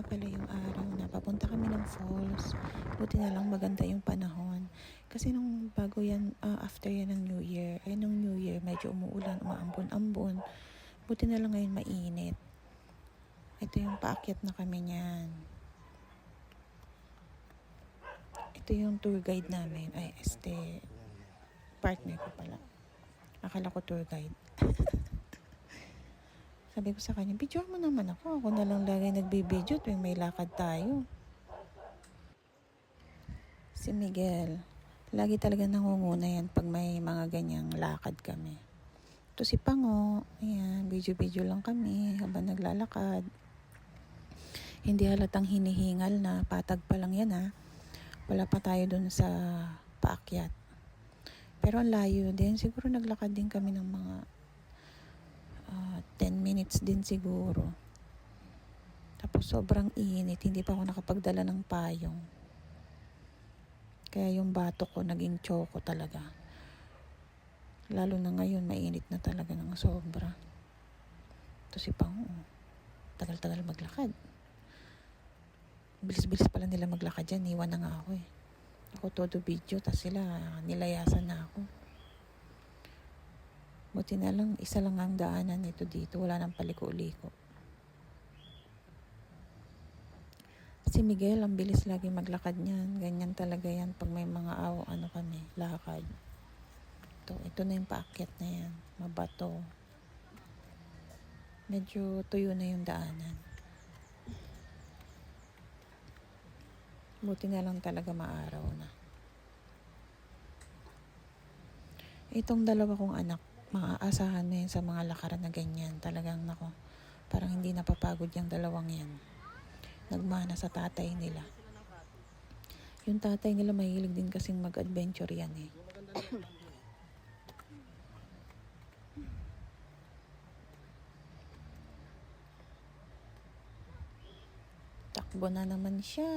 pala yung araw na papunta kami ng falls. Buti na lang maganda yung panahon. Kasi nung bago yan, after yan ng New Year, nung New Year medyo umuulan, umaambon-ambon. Buti na lang ngayon mainit. Ito yung paakyat na kami niyan. Ito yung tour guide namin. Partner ko pala. Akala ko tour guide. Sabi ko sa kanya, video mo naman ako. Ako na lang lagi nagbibideo tuwing may lakad tayo. Si Miguel, lagi talaga nangunguna yan pag may mga ganyang lakad kami. Ito si Pango, ayan, video-video lang kami habang naglalakad. Hindi halatang hinihingal na, patag pa lang yan ha. Wala pa tayo dun sa paakyat. Pero ang layo din, siguro naglakad din kami ng mga 10 minutes din siguro. Tapos sobrang init, hindi pa ako nakapagdala ng payong. Kaya yung bato ko naging choco talaga. Lalo na ngayon, mainit na talaga ng sobra. Ito si Pango, tagal-tagal maglakad. Bilis-bilis pala nila maglakad dyan, iwan na nga ako eh. Ako todo video, tas sila nilayasan na ako. Buti na lang, isa lang ang daanan nito dito. Wala nang paliko-liko. Si Miguel, ang bilis lagi maglakad niyan. Ganyan talaga yan pag may mga lakad. Ito na yung paakyat na yan. Mabato. Medyo tuyo na yung daanan. Buti na lang talaga maaraw na. Itong dalawa kong anak, maaasahan na yan sa mga lakaran na ganyan. Talagang nako, parang hindi napapagod yung dalawang yan. Nagmana sa tatay nila. Yung tatay nila mahilig din kasing mag-adventure yan eh. Takbo na naman siya.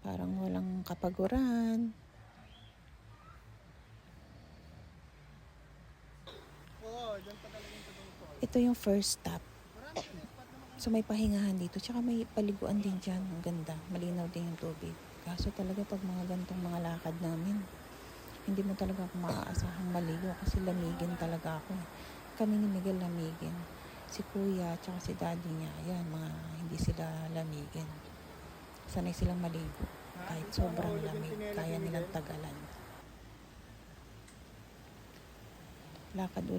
Parang walang kapaguran. Ito yung first stop. So may pahingahan dito. Tsaka may paliguan din dyan. Ang ganda. Malinaw din yung tubig. Kaso talaga pag mga gantong mga lakad namin, hindi mo talaga ako maaasahang maligo kasi lamigin talaga ako. Kami ni Miguel lamigin. Si kuya tsaka si daddy niya, ayan, mga hindi sila lamigin. Sanay silang maligo. Kahit sobrang lamig, kaya nilang tagalan. Lakad ulit.